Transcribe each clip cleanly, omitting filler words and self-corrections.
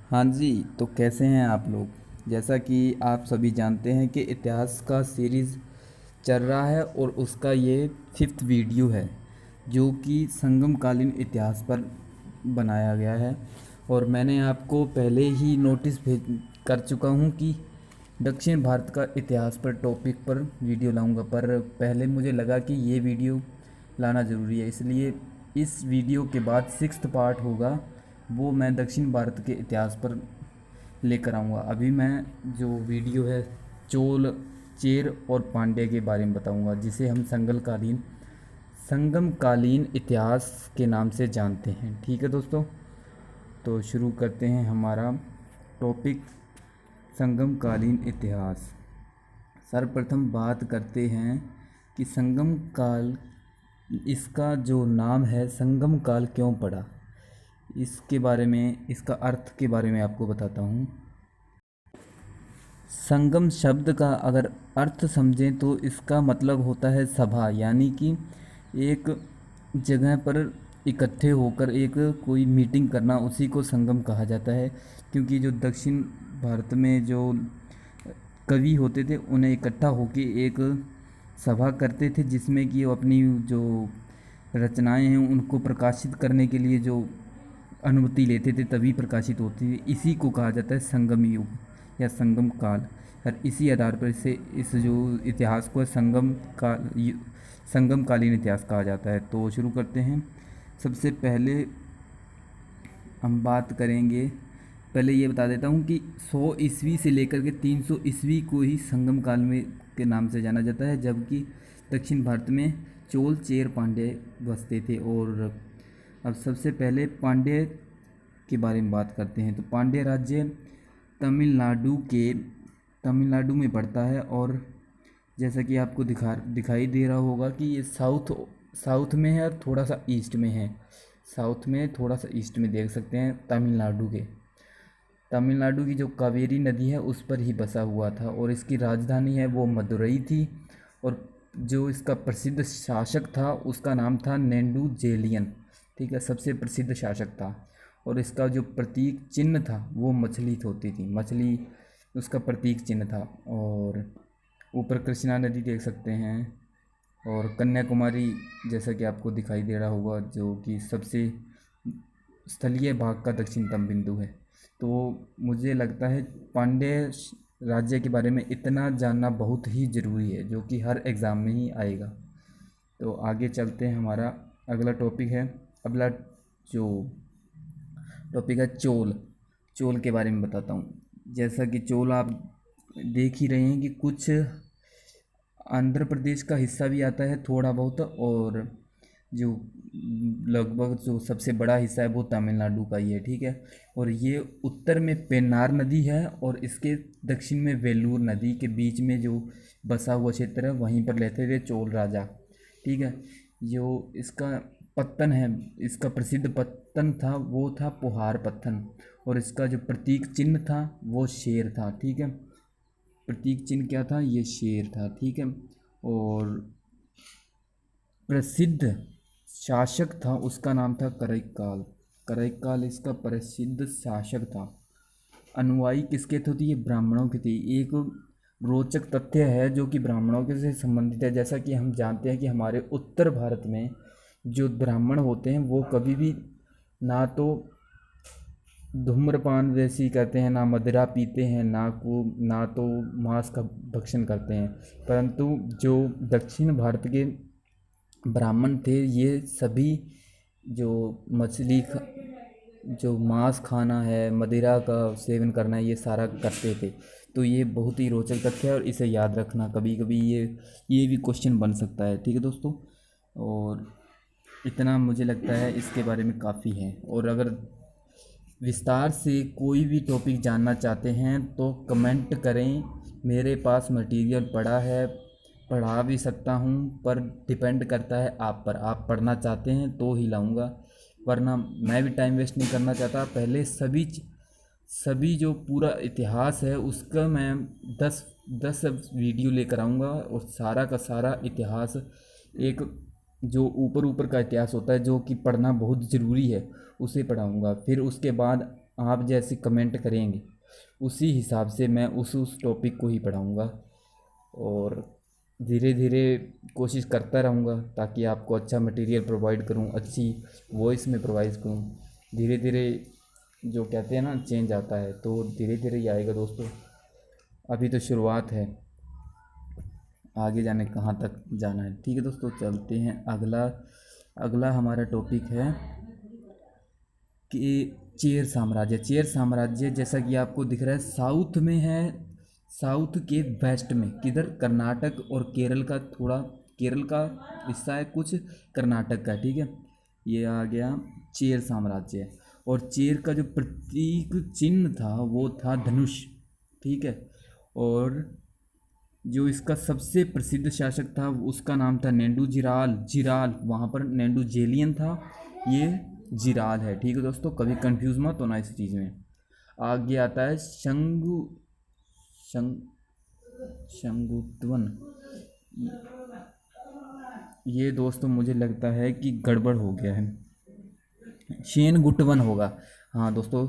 हाँ जी। तो कैसे हैं आप लोग? जैसा कि आप सभी जानते हैं कि इतिहास का सीरीज़ चल रहा है और उसका ये 5th वीडियो है जो कि संगमकालीन इतिहास पर बनाया गया है। और मैंने आपको पहले ही नोटिस भेज कर चुका हूँ कि दक्षिण भारत का इतिहास पर टॉपिक पर वीडियो लाऊंगा, पर पहले मुझे लगा कि ये वीडियो लाना ज़रूरी है, इसलिए इस वीडियो के बाद 6th पार्ट होगा, वो मैं दक्षिण भारत के इतिहास पर लेकर आऊँगा। अभी मैं जो वीडियो है चोल, चेर और पांड्य के बारे में बताऊँगा, जिसे हम संगमकालीन इतिहास के नाम से जानते हैं। ठीक है दोस्तों, तो शुरू करते हैं हमारा टॉपिक, संगमकालीन इतिहास। सर्वप्रथम बात करते हैं कि संगम काल, इसका जो नाम है संगम काल क्यों पड़ा, इसके बारे में, इसका अर्थ के बारे में आपको बताता हूँ। संगम शब्द का अगर अर्थ समझें तो इसका मतलब होता है सभा, यानी कि एक जगह पर इकट्ठे होकर एक कोई मीटिंग करना, उसी को संगम कहा जाता है। क्योंकि जो दक्षिण भारत में जो कवि होते थे उन्हें इकट्ठा होकर एक सभा करते थे, जिसमें कि वो अपनी जो रचनाएं हैं उनको प्रकाशित करने के लिए जो अनुमति लेते थे तभी प्रकाशित होती थी। इसी को कहा जाता है संगम युग या संगम काल। और इसी आधार पर इसे, इस जो इतिहास को संगमकालीन इतिहास कहा जाता है। तो शुरू करते हैं। सबसे पहले हम बात करेंगे, पहले ये बता देता हूँ कि 100 ईस्वी से लेकर के 300 ईस्वी को ही संगम काल में के नाम से जाना जाता है, जबकि दक्षिण भारत में चोल, चेर, पांड्य बसते थे। और अब सबसे पहले पांड्य के बारे में बात करते हैं। तो पांड्य राज्य तमिलनाडु में पड़ता है, और जैसा कि आपको दिखाई दे रहा होगा कि ये साउथ में है और थोड़ा सा ईस्ट में है। साउथ में थोड़ा सा ईस्ट में देख सकते हैं तमिलनाडु की जो कावेरी नदी है उस पर ही बसा हुआ था, और इसकी राजधानी है वो मदुरई थी। और जो इसका प्रसिद्ध शासक था उसका नाम था नेंडू जेलियन। ठीक है, सबसे प्रसिद्ध शासक था। और इसका जो प्रतीक चिन्ह था वो मछली होती थी, मछली उसका प्रतीक चिन्ह था। और ऊपर कृष्णा नदी देख सकते हैं, और कन्याकुमारी जैसा कि आपको दिखाई दे रहा होगा, जो कि सबसे स्थलीय भाग का दक्षिणतम बिंदु है। तो मुझे लगता है पांड्य राज्य के बारे में इतना जानना बहुत ही ज़रूरी है, जो कि हर एग्ज़ाम में ही आएगा। तो आगे चलते हैं, हमारा अगला टॉपिक है, अगला जो टॉपिक है चोल। चोल के बारे में बताता हूँ। जैसा कि चोल आप देख ही रहे हैं कि कुछ आंध्र प्रदेश का हिस्सा भी आता है थोड़ा बहुत, और जो लगभग जो सबसे बड़ा हिस्सा है वो तमिलनाडु का ही है। ठीक है, और ये उत्तर में पेन्नार नदी है, और इसके दक्षिण में वेल्लूर नदी के बीच में जो बसा हुआ क्षेत्र है वहीं पर रहते थे चोल राजा। ठीक है, जो इसका पत्तन है, इसका प्रसिद्ध पत्तन था वो था पुहार पत्तन, और इसका जो प्रतीक चिन्ह था वो शेर था। ठीक है, प्रतीक चिन्ह क्या था? ये शेर था। ठीक है, और प्रसिद्ध शासक था उसका नाम था करैक्काल। करैक्काल इसका प्रसिद्ध शासक था। अनुयायी किसके थे? तो ये ब्राह्मणों के थे। एक रोचक तथ्य है जो कि ब्राह्मणों के से संबंधित है। जैसा कि हम जानते हैं कि हमारे उत्तर भारत में जो ब्राह्मण होते हैं वो कभी भी ना तो धूम्रपान वैसी करते हैं, ना मदिरा पीते हैं, ना तो मांस का भक्षण करते हैं। परंतु जो दक्षिण भारत के ब्राह्मण थे ये सभी जो जो मांस खाना है, मदिरा का सेवन करना है, ये सारा करते थे। तो ये बहुत ही रोचक तथ्य है, और इसे याद रखना, कभी कभी ये भी क्वेश्चन बन सकता है। ठीक है दोस्तों, और इतना मुझे लगता है इसके बारे में काफ़ी है। और अगर विस्तार से कोई भी टॉपिक जानना चाहते हैं तो कमेंट करें। मेरे पास मटेरियल पड़ा है, पढ़ा भी सकता हूँ, पर डिपेंड करता है आप पर। आप पढ़ना चाहते हैं तो ही लाऊंगा, वरना मैं भी टाइम वेस्ट नहीं करना चाहता। पहले सभी जो पूरा इतिहास है उसका मैं 10 वीडियो लेकर आऊँगा, और सारा का सारा इतिहास, एक जो ऊपर ऊपर का इतिहास होता है जो कि पढ़ना बहुत ज़रूरी है, उसे पढ़ाऊँगा। फिर उसके बाद आप जैसे कमेंट करेंगे उसी हिसाब से मैं उस टॉपिक को ही पढ़ाऊँगा, और धीरे धीरे कोशिश करता रहूँगा ताकि आपको अच्छा मटेरियल प्रोवाइड करूँ, अच्छी वॉइस में प्रोवाइड करूँ। धीरे धीरे जो कहते हैं ना चेंज आता है, तो धीरे धीरे ही आएगा दोस्तों। अभी तो शुरुआत है, आगे जाने कहाँ तक जाना है। ठीक है दोस्तों, चलते हैं। अगला अगला हमारा टॉपिक है कि चेर साम्राज्य। चेर साम्राज्य जैसा कि आपको दिख रहा है साउथ में है, साउथ के वेस्ट में, किधर, कर्नाटक और केरल का, थोड़ा केरल का हिस्सा है, कुछ कर्नाटक का। ठीक है, ये आ गया चेर साम्राज्य। और चेर का जो प्रतीक चिन्ह था वो था धनुष। ठीक है, और जो इसका सबसे प्रसिद्ध शासक था उसका नाम था नेंडू जिराल। जिराल, वहाँ पर नेंडू जेलियन था, ये जिराल है। ठीक है दोस्तों, कभी कंफ्यूज मत होना इस चीज़ में। आगे आता है शंगु शंग शंगुत्वन। ये दोस्तों मुझे लगता है कि गड़बड़ हो गया है, शेनगुट्टवन होगा। हाँ दोस्तों,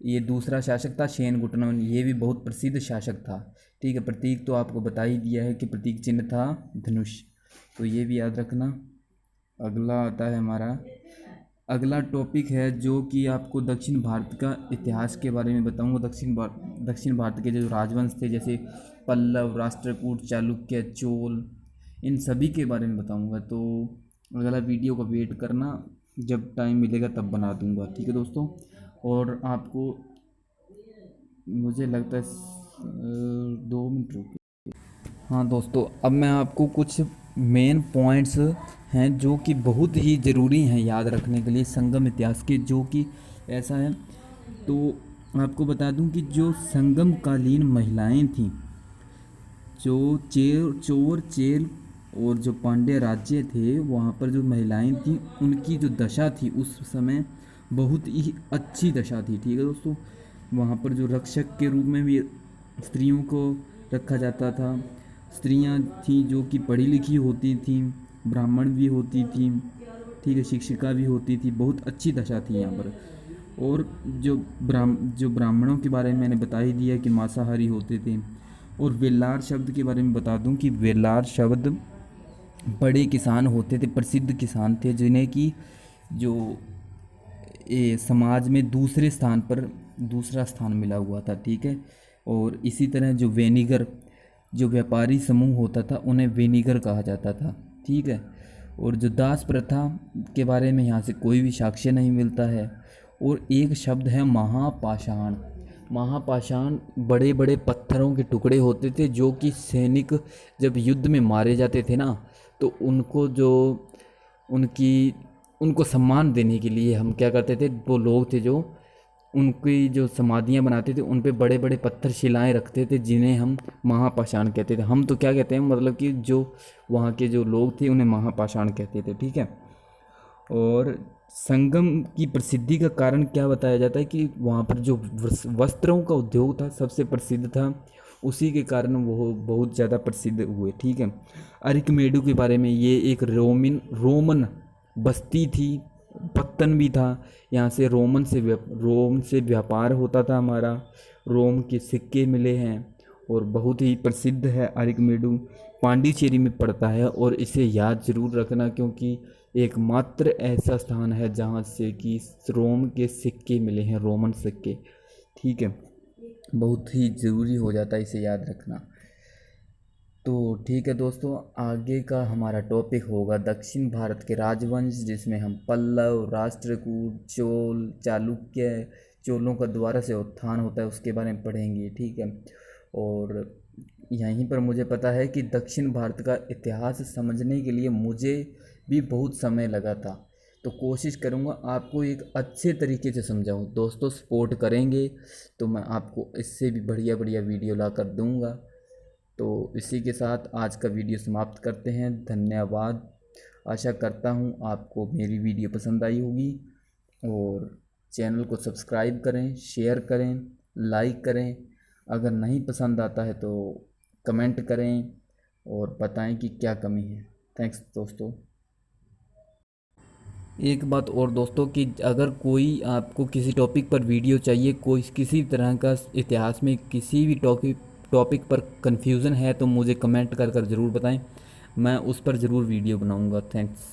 ये दूसरा शासक था शेनगुट्टवन, ये भी बहुत प्रसिद्ध शासक था। ठीक है, प्रतीक तो आपको बता ही दिया है कि प्रतीक चिन्ह था धनुष, तो ये भी याद रखना। अगला आता है हमारा, अगला टॉपिक है जो कि आपको दक्षिण भारत का इतिहास के बारे में बताऊंगा। दक्षिण भारत के जो राजवंश थे, जैसे पल्लव, राष्ट्रकूट, चालुक्य, चोल, इन सभी के बारे में बताऊंगा। तो अगला वीडियो का वेट करना, जब टाइम मिलेगा तब बना दूंगा। ठीक है दोस्तों, और आपको मुझे लगता है 2 मिनट रुको। हाँ दोस्तों, अब मैं आपको कुछ मेन पॉइंट्स हैं जो कि बहुत ही ज़रूरी हैं याद रखने के लिए संगम इतिहास के, जो कि ऐसा है। तो आपको बता दूं कि जो संगम कालीन महिलाएं थीं, जो चोर चेल और जो पांड्य राज्य थे, वहाँ पर जो महिलाएं थीं उनकी जो दशा थी उस समय बहुत ही अच्छी दशा थी। ठीक है दोस्तों, वहाँ पर जो रक्षक के रूप में भी स्त्रियों को रखा जाता था। स्त्रियाँ थीं जो कि पढ़ी लिखी होती थीं, ब्राह्मण भी होती थीं, ठीक है, शिक्षिका भी होती थी, बहुत अच्छी दशा थी यहाँ पर। और जो ब्राह्मणों के बारे में मैंने बता ही दिया कि मांसाहारी होते थे। और वेलार शब्द के बारे में बता दूं कि वेलार शब्द बड़े किसान होते थे, प्रसिद्ध किसान थे, जिन्हें कि जो समाज में दूसरे स्थान पर दूसरा स्थान मिला हुआ था। ठीक है, और इसी तरह जो वेनिगर, जो व्यापारी समूह होता था उन्हें वेनिगर कहा जाता था। ठीक है, और जो दास प्रथा के बारे में यहाँ से कोई भी साक्ष्य नहीं मिलता है। और एक शब्द है महापाषाण। महापाषाण बड़े बड़े पत्थरों के टुकड़े होते थे जो कि सैनिक जब युद्ध में मारे जाते थे ना, तो उनकी उनको सम्मान देने के लिए हम क्या करते थे, वो लोग थे जो उनकी जो समाधियाँ बनाते थे उन पे बड़े बड़े पत्थर शिलाएं रखते थे, जिन्हें हम महापाषाण कहते थे। हम तो क्या कहते हैं, मतलब कि जो वहाँ के जो लोग थे उन्हें महापाषाण कहते थे। ठीक है, और संगम की प्रसिद्धि का कारण क्या बताया जाता है कि वहाँ पर जो वस्त्रों का उद्योग था सबसे प्रसिद्ध था, उसी के कारण वो बहुत ज़्यादा प्रसिद्ध हुए। ठीक है, अरिकमेडु के बारे में, ये एक रोमन बस्ती थी, पत्तन भी था। यहाँ से रोम से व्यापार होता था हमारा। रोम के सिक्के मिले हैं और बहुत ही प्रसिद्ध है अरिकमेडु, पांडिचेरी में पड़ता है। और इसे याद जरूर रखना क्योंकि एकमात्र ऐसा स्थान है जहाँ से कि रोम के सिक्के मिले हैं, रोमन सिक्के। ठीक है, बहुत ही ज़रूरी हो जाता है इसे याद रखना। तो ठीक है दोस्तों, आगे का हमारा टॉपिक होगा दक्षिण भारत के राजवंश, जिसमें हम पल्लव, राष्ट्रकूट, चोल, चालुक्य, चोलों का दोबारा से उत्थान होता है उसके बारे में पढ़ेंगे। ठीक है, और यहीं पर मुझे पता है कि दक्षिण भारत का इतिहास समझने के लिए मुझे भी बहुत समय लगा था, तो कोशिश करूँगा आपको एक अच्छे तरीके से समझाऊँ। दोस्तों सपोर्ट करेंगे तो मैं आपको इससे भी बढ़िया बढ़िया वीडियो ला कर दूँगा। तो इसी के साथ आज का वीडियो समाप्त करते हैं। धन्यवाद। आशा करता हूँ आपको मेरी वीडियो पसंद आई होगी, और चैनल को सब्सक्राइब करें, शेयर करें, लाइक करें। अगर नहीं पसंद आता है तो कमेंट करें और बताएं कि क्या कमी है। थैंक्स दोस्तों। एक बात और दोस्तों कि अगर कोई आपको किसी टॉपिक पर वीडियो चाहिए, कोई किसी तरह का इतिहास में किसी भी टॉपिक पर कन्फ्यूज़न है तो मुझे कमेंट कर ज़रूर बताएं, मैं उस पर ज़रूर वीडियो बनाऊंगा। थैंक्स।